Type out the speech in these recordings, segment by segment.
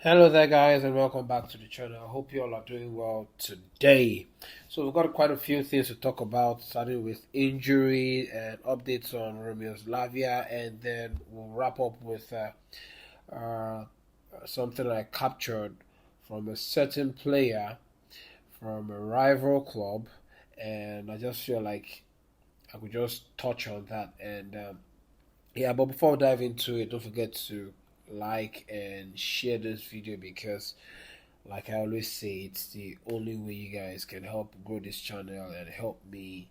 Hello there, guys, and welcome back to the channel. I hope you all are doing well today. So we've got quite a few things to talk about, starting with injury and updates on Romeo Lavia, and then we'll wrap up with uh, something I captured from a certain player from a rival club, and I just feel like I could just touch on that. And yeah, but before we dive into it, don't forget to like and share this video because like I always say, it's the only way you guys can help grow this channel and help me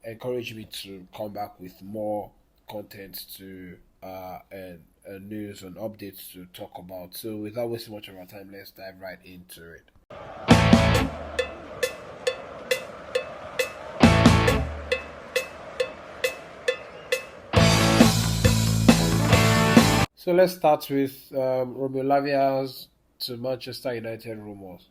encourage me to come back with more content to and news and updates to talk about. So without wasting much of our time, let's dive right into it. So let's start with Romeo Lavia's to Manchester United rumors.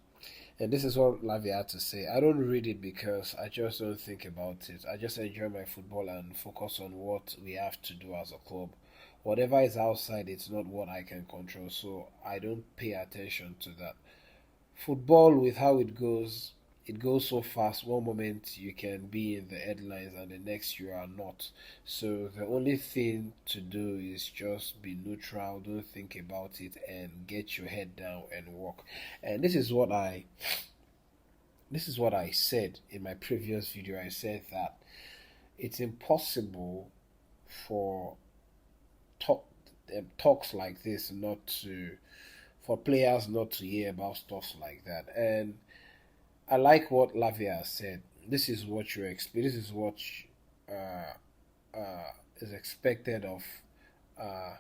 And this is what Lavia had to say. I don't read it because I just don't think about it. I just enjoy my football and focus on what we have to do as a club. Whatever is outside, it's not what I can control, so I don't pay attention to that. Football, with how it goes so fast. One moment you can be in the headlines, and the next you are not. So the only thing to do is just be neutral, don't think about it, and get your head down and work. And this is what I said in my previous video. I said that it's impossible for talk, talks like this not to for players not to hear about stuff like that. And I like what Lavia said. This is what you expect. This is what uh, is expected of uh,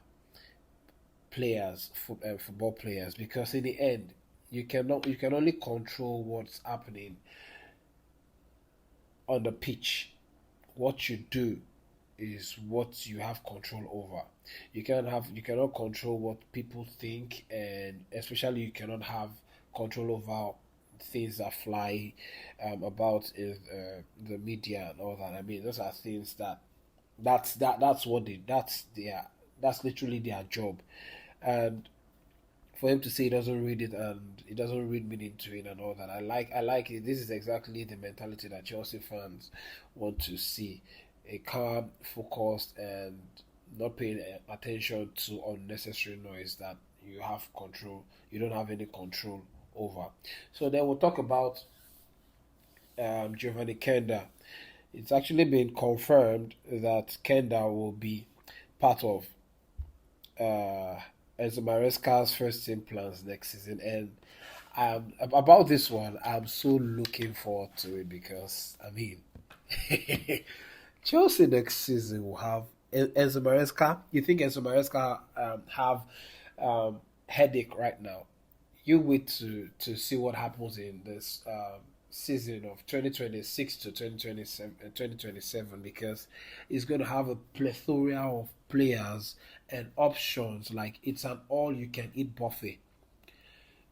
football players, because in the end, you can only control what's happening on the pitch. What you do is what you have control over. You cannot control what people think, and especially you cannot have control over things that fly about in the media and all that. I mean, those are things that that's what they that's literally their job. And for him to say he doesn't read it and he doesn't read meaning to it and all that, I like it. This is exactly the mentality that Chelsea fans want to see: a calm, focused, and not paying attention to unnecessary noise that you don't have any control over. So then we'll talk about Geovany Quenda. It's actually been confirmed that Kenda will be part of uh, Enzo Maresca's first team plans next season. And about this one, I'm so looking forward to it because, I mean, Chelsea next season will have Enzo Maresca. You think Enzo Maresca have headache right now? You wait to see what happens in this season of 2026 to 2027, because it's going to have a plethora of players and options. Like, it's an all you can eat buffet.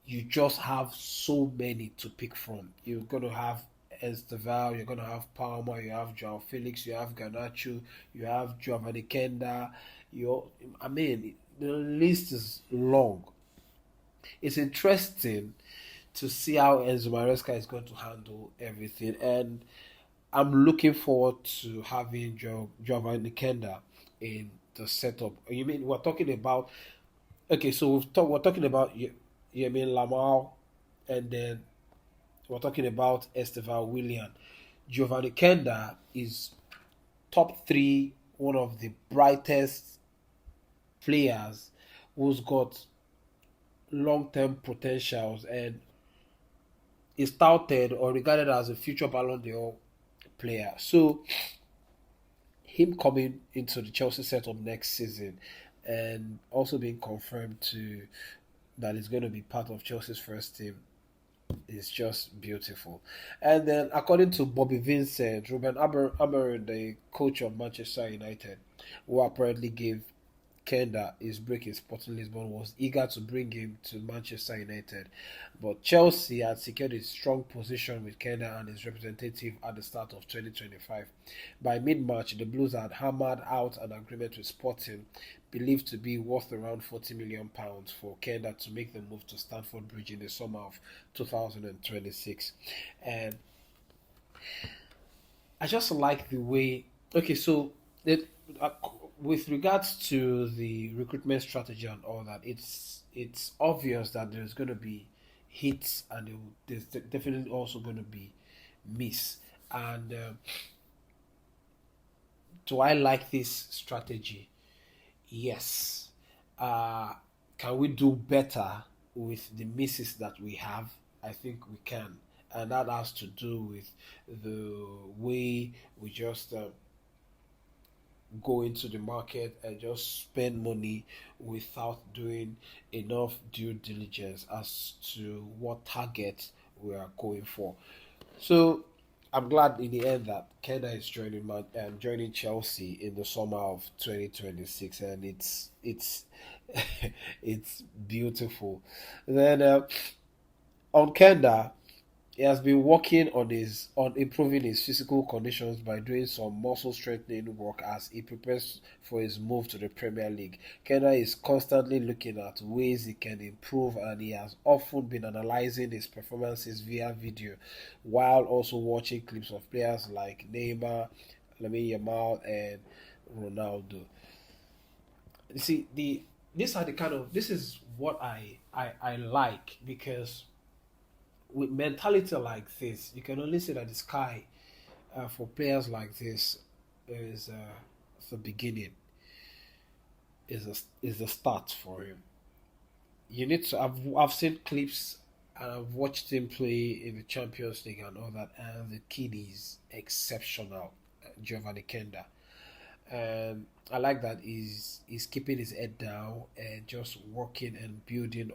You just have so many to pick from. You're going to have Estevão, you're going to have Palmer, you have João Felix, you have Garnacho, you have Geovany Quenda. I mean, the list is long. It's interesting to see how Enzo Maresca is going to handle everything, and I'm looking forward to having Geovany Quenda in the setup. You mean we're talking about? Okay, so we're talking about you mean Lamal, and then we're talking about Estevão, Willian. Geovany Quenda is top three, one of the brightest players who's got long term potentials, and is touted or regarded as a future Ballon d'Or player. So him coming into the Chelsea setup next season and also being confirmed to that is going to be part of Chelsea's first team is just beautiful. And then, according to Bobby Vincent, Ruben Amorim, the coach of Manchester United, who apparently gave Kenda his break in Sporting Lisbon, was eager to bring him to Manchester United. But Chelsea had secured a strong position with Kenda and his representative at the start of 2025. By mid-March, the Blues had hammered out an agreement with Sporting, believed to be worth around £40 million for Kenda to make the move to Stamford Bridge in the summer of 2026. And I just like the way. Okay, so uh, with regards to the recruitment strategy and all that, it's obvious that there's going to be hits and there's definitely also going to be miss. And do I like this strategy? Yes. Uh, can we do better with the misses that we have? I think we can. And that has to do with the way we just go into the market and just spend money without doing enough due diligence as to what target we are going for. So I'm glad in the end that Kenda is joining Chelsea in the summer of 2026, and it's it's beautiful. Then on Kenda, he has been working on improving his physical conditions by doing some muscle strengthening work as he prepares for his move to the Premier League. Kenda is constantly looking at ways he can improve, and he has often been analyzing his performances via video while also watching clips of players like Neymar, Lamine Yamal and Ronaldo. You see, the these are the kind of this is what I like, because with mentality like this, you can only say that the sky for players like this is the beginning, is a start for him. You need to. I've seen clips and I've watched him play in the Champions League and all that, and the kid is exceptional, Geovany Quenda. And I like that he's keeping his head down and just working and building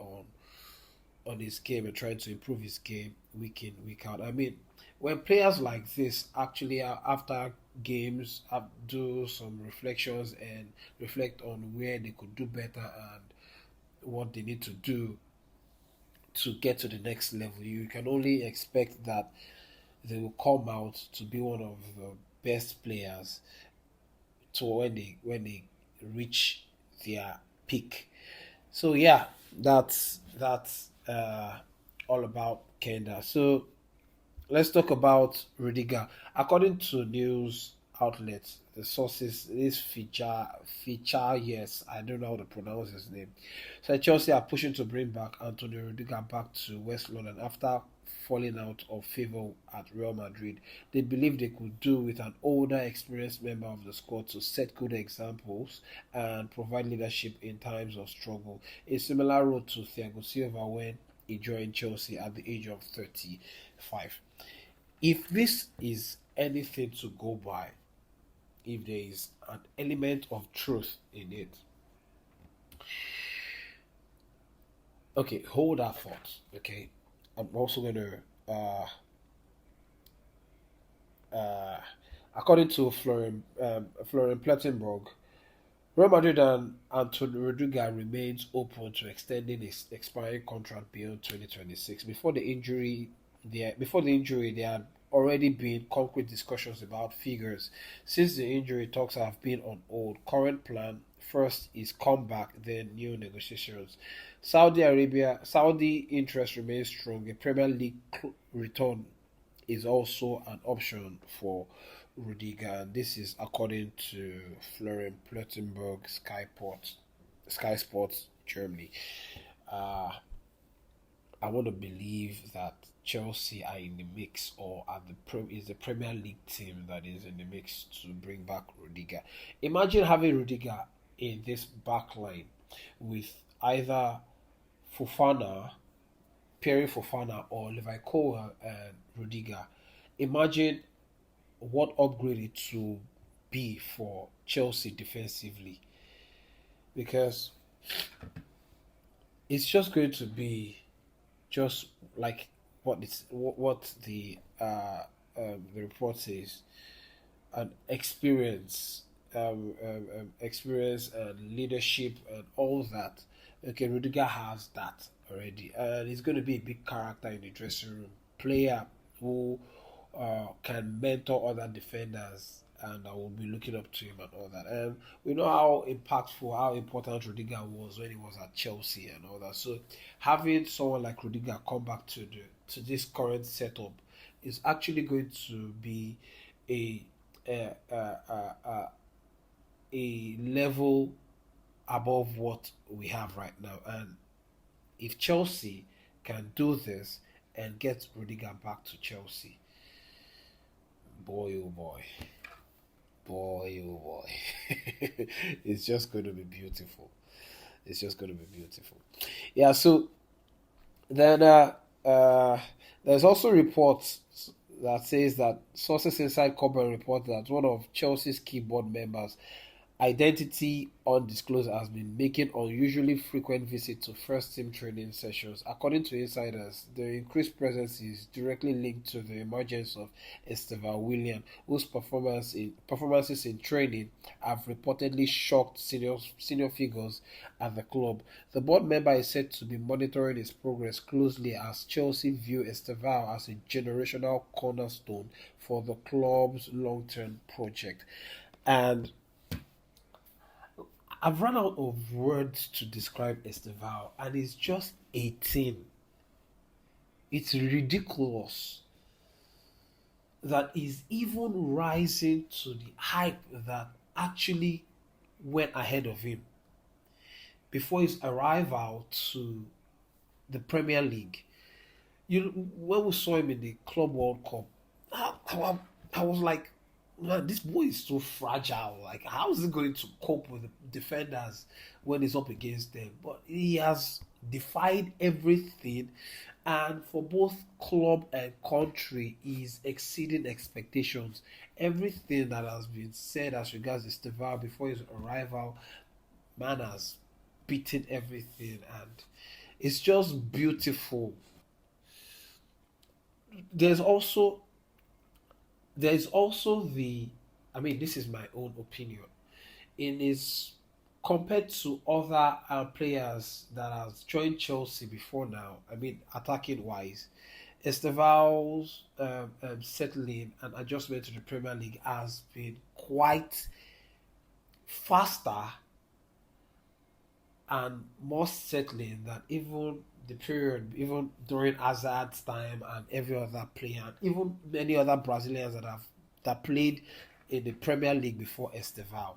on his game and trying to improve his game week in, week out. I mean, when players like this actually after games do some reflections and reflect on where they could do better and what they need to do to get to the next level, you can only expect that they will come out to be one of the best players to when they reach their peak. So yeah, that's all about Kenda. So let's talk about Rudiger. According to news outlets, the sources, this feature, yes, I don't know how to pronounce his name. So Chelsea are pushing to bring back Antonio Rudiger back to West London after falling out of favour at Real Madrid. They believe they could do with an older, experienced member of the squad to set good examples and provide leadership in times of struggle. A similar road to Thiago Silva when he joined Chelsea at the age of 35. If this is anything to go by, if there is an element of truth in it, okay, hold that thought. Okay, I'm also going to, uh, according to Florian Plettenberg, Real Madrid and Antonio Rudiger remains open to extending his expiring contract beyond 2026. Before the injury, there had already been concrete discussions about figures. Since the injury, talks have been on hold. Current plan first is comeback, then new negotiations. Saudi interest remains strong. A Premier League return is also an option for Rudiger, and this is according to Florian Plettenberg, Sky Sports Germany. Uh, I want to believe that Chelsea are in the mix, or is the Premier League team that is in the mix to bring back Rudiger. Imagine having Rudiger in this back line with either Fofana, Pierre Fofana, or Levi Cole and Rudiger. Imagine what upgrade it will be for Chelsea defensively, because it's just going to be just like what the report says, an experience and leadership and all that. Okay, Rudiger has that already, and he's going to be a big character in the dressing room, player who can mentor other defenders and I will be looking up to him and all that. And we know how impactful, how important Rudiger was when he was at Chelsea and all that. So having someone like Rudiger come back to this current setup is actually going to be a a, a, a, a a level above what we have right now. And if Chelsea can do this and get Rudiger back to Chelsea, boy oh boy, boy oh boy, it's just going to be beautiful. It's just going to be beautiful. Yeah. So then there's also reports that says that sources inside Cobham report that one of Chelsea's key board members, identity undisclosed, has been making unusually frequent visits to first team training sessions. According to insiders, the increased presence is directly linked to the emergence of Estevão Willian, whose performances in training have reportedly shocked senior figures at the club. The board member is said to be monitoring his progress closely as Chelsea view Estevão as a generational cornerstone for the club's long-term project. And I've run out of words to describe Estevão, and he's just 18. It's ridiculous that he's even rising to the hype that actually went ahead of him before his arrival to the Premier League. When we saw him in the Club World Cup, I was like, man, this boy is so fragile. Like, how is he going to cope with the defenders when he's up against them? But he has defied everything, and for both club and country, he's exceeding expectations. Everything that has been said as regards Estevão before his arrival, man has beaten everything, and it's just beautiful. There's also this is my own opinion, in his compared to other players that have joined Chelsea before now, attacking wise, Estevão's settling and adjustment to the Premier League has been quite faster and more settling than even the period, even during Hazard's time and every other player, and even many other Brazilians that played in the Premier League before Estevão.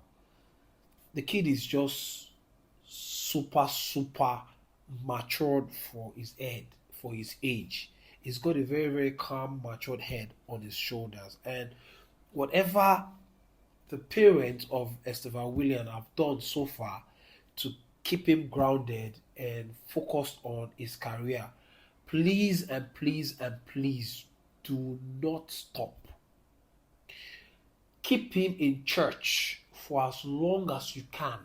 The kid is just super matured for his head, for his age. He's got a very, very calm, matured head on his shoulders. And whatever the parents of Estevão Willian have done so far to keep him grounded and focused on his career, please and please and please do not stop. Keep him in church for as long as you can.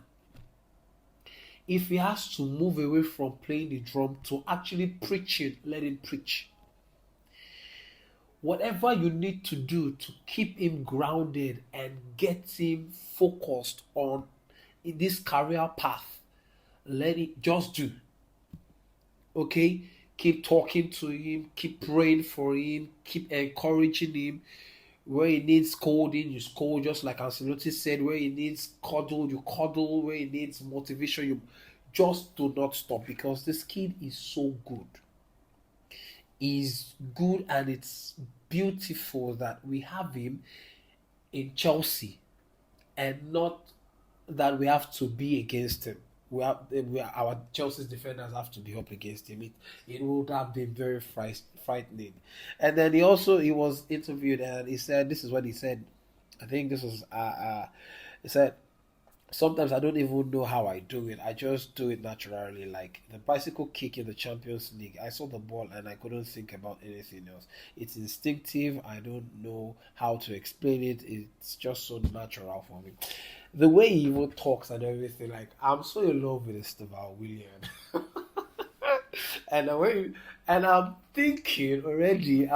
If he has to move away from playing the drum to actually preaching, let him preach. Whatever you need to do to keep him grounded and get him focused on in this career path, let it just do. Okay? Keep talking to him, keep praying for him, keep encouraging him. Where he needs scolding, you scold, just like Ancelotti said. Where he needs cuddle, you cuddle. Where he needs motivation, you just do not stop, because this kid is so good. He's good, and it's beautiful that we have him in Chelsea and not that we have to be against him. Our Chelsea's defenders have to be up against him. It would have been very frightening. And then he was interviewed, and he said, this is what he said. I think this was he said, sometimes I don't even know how I do it. I just do it naturally, like the bicycle kick in the Champions League. I saw the ball and I couldn't think about anything else. It's instinctive. I don't know how to explain it. It's just so natural for me. The way he even talks and everything, like, I'm so in love with Estevão Willian. and I'm thinking already,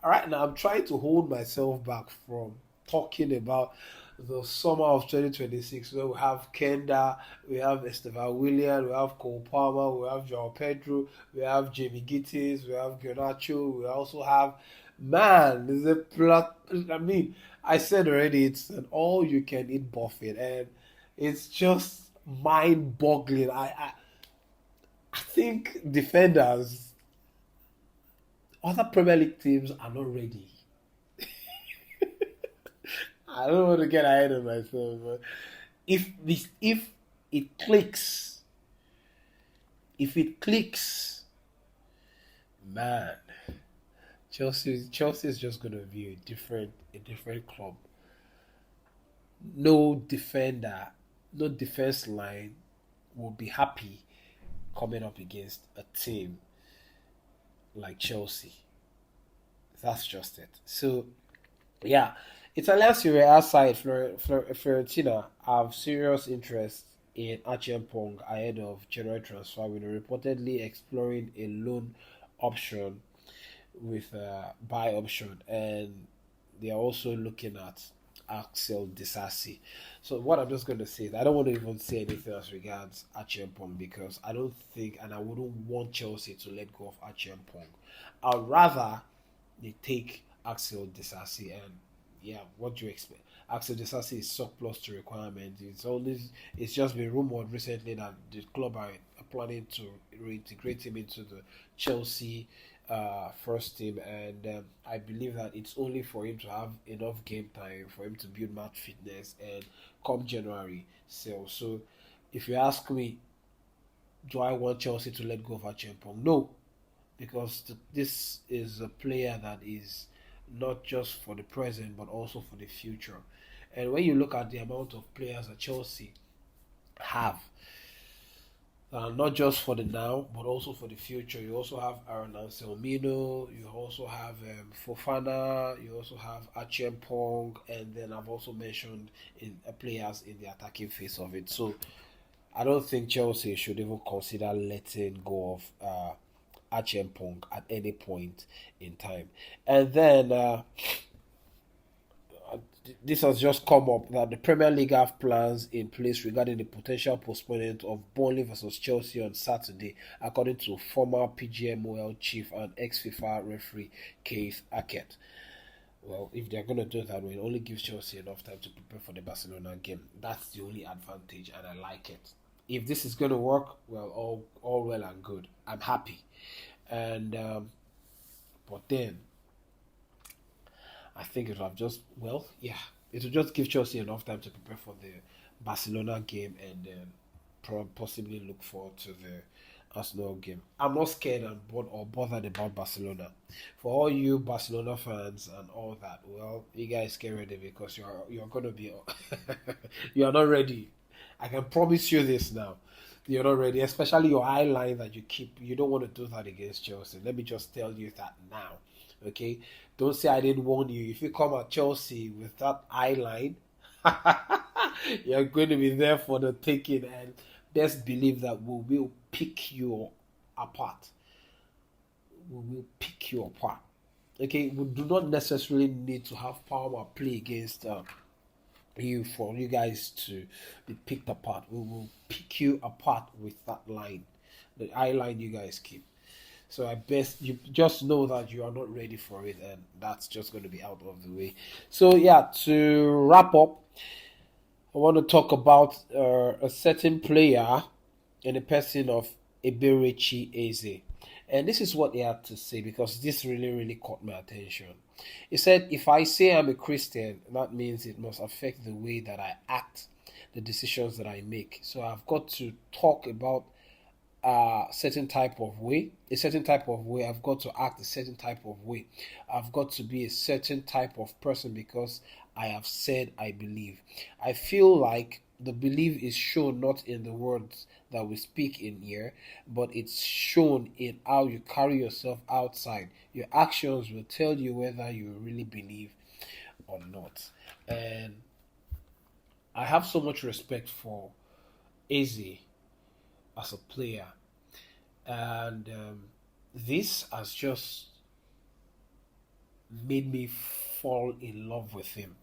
right now, I'm trying to hold myself back from talking about the summer of 2026, where we have Quenda, we have Estevão Willian, we have Cole Palmer, we have João Pedro, we have Jamie Gittins, we have Garnacho, we also have Man, it's a plot. I mean, I said already, it's an all-you-can-eat buffet, and it's just mind-boggling. I think defenders, other Premier League teams are not ready. I don't want to get ahead of myself, but if it clicks, if it clicks, man, Chelsea is just gonna be a different club. No defender, no defense line will be happy coming up against a team like Chelsea. That's just it. So yeah, Italian Serie A side Fiorentina have serious interest in Acheampong ahead of January transfer, with reportedly exploring a loan option with a buy option, and they are also looking at Axel Disasi. So what I'm just going to say is I don't want to even say anything as regards Acheampong, because I don't think, and I wouldn't want Chelsea to let go of Acheampong. I'd rather they take Axel Disasi, and yeah, what do you expect? Axel Disasi is surplus to requirement. It's just been rumored recently that the club are planning to reintegrate him into the Chelsea first team, and I believe that it's only for him to have enough game time for him to build match fitness and come January sell. So, if you ask me, do I want Chelsea to let go of Acheampong? No, because this is a player that is not just for the present but also for the future. And when you look at the amount of players that Chelsea have, not just for the now but also for the future, you also have Aaron Anselmino, you also have Fofana, you also have Acheampong, and then I've also mentioned in players in the attacking phase of it. So I don't think Chelsea should even consider letting go of Acheampong at any point in time. And then this has just come up that the Premier League have plans in place regarding the potential postponement of Burnley versus Chelsea on Saturday, according to former PGMOL chief and ex-FIFA referee Keith Hackett. Well, if they're going to do it that way, it only gives Chelsea enough time to prepare for the Barcelona game. That's the only advantage, and I like it. If this is going to work, well, all well and good. I'm happy. And but then I think it will have just, well, yeah, it will just give Chelsea enough time to prepare for the Barcelona game, and then possibly look forward to the Arsenal game. I'm not scared and or bothered about Barcelona. For all you Barcelona fans and all that, well, you guys get ready, because you're gonna be you are not ready. I can promise you this now. You're not ready, especially your eye line that you keep. You don't want to do that against Chelsea. Let me just tell you that now. Okay? Don't say I didn't warn you. If you come at Chelsea with that eye line, you're going to be there for the taking, and best believe that we will pick you apart. We will pick you apart. Okay? We do not necessarily need to have power play against you for you guys to be picked apart. We will pick you apart with that line, the eye line you guys keep. So I best you just know that you are not ready for it, and that's just going to be out of the way. So yeah, to wrap up, I want to talk about a certain player in the person of Eberechi Eze. And this is what he had to say, because this really caught my attention. He said, if I say I'm a Christian, that means it must affect the way that I act, the decisions that I make. So I've got to talk about a certain type of way. I've got to act a certain type of way. I've got to be a certain type of person, because I have said I believe. I feel like the belief is shown not in the words that we speak in here, but it's shown in how you carry yourself outside. Your actions will tell you whether you really believe or not. And I have so much respect for Eze as a player, and this has just made me fall in love with him.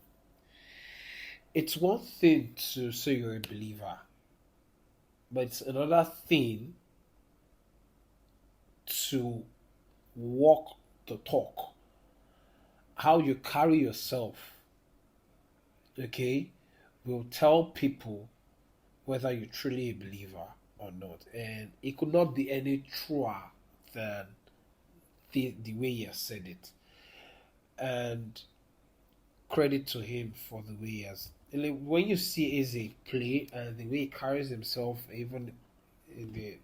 It's one thing to say you're a believer, but it's another thing to walk the talk how you carry yourself, okay, will tell people whether you're truly a believer or not. And it could not be any truer than the way he has said it. And credit to him for the way he has. When you see Eze play and the way he carries himself, even in the.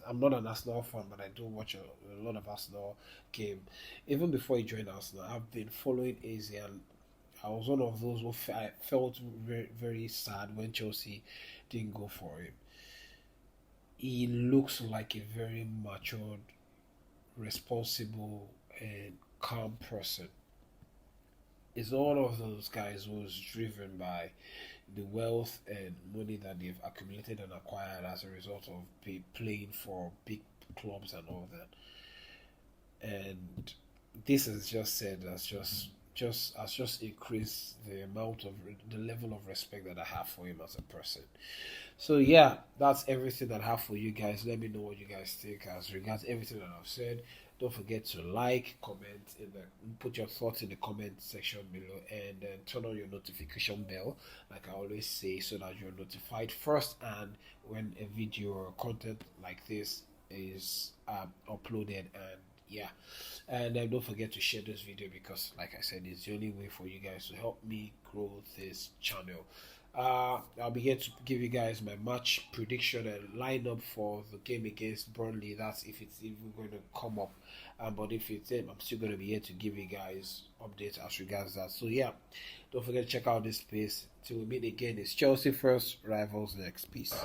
I'm not an Arsenal fan, but I do watch a lot of Arsenal game. Even before he joined Arsenal, I've been following Eze, and I was one of those who I felt very, very sad when Chelsea didn't go for him. He looks like a very matured, responsible, and calm person. Is one of those guys who's driven by the wealth and money that they've accumulated and acquired as a result of playing for big clubs and all that. And this is just said as just increased the amount of the level of respect that I have for him as a person. So yeah, that's everything that I have for you guys. Let me know what you guys think as regards everything that I've said. Don't forget to like, comment, put your thoughts in the comment section below, and then turn on your notification bell, like I always say, so that you're notified first and when a video or content like this is uploaded. And yeah, and then don't forget to share this video, because like I said, it's the only way for you guys to help me grow this channel. I'll be here to give you guys my match prediction and lineup for the game against Burnley. That's if it's even going to come up. But if it's in, I'm still going to be here to give you guys updates as regards that. So yeah, don't forget to check out this space. Till we meet again, it's Chelsea first, rivals next. Peace.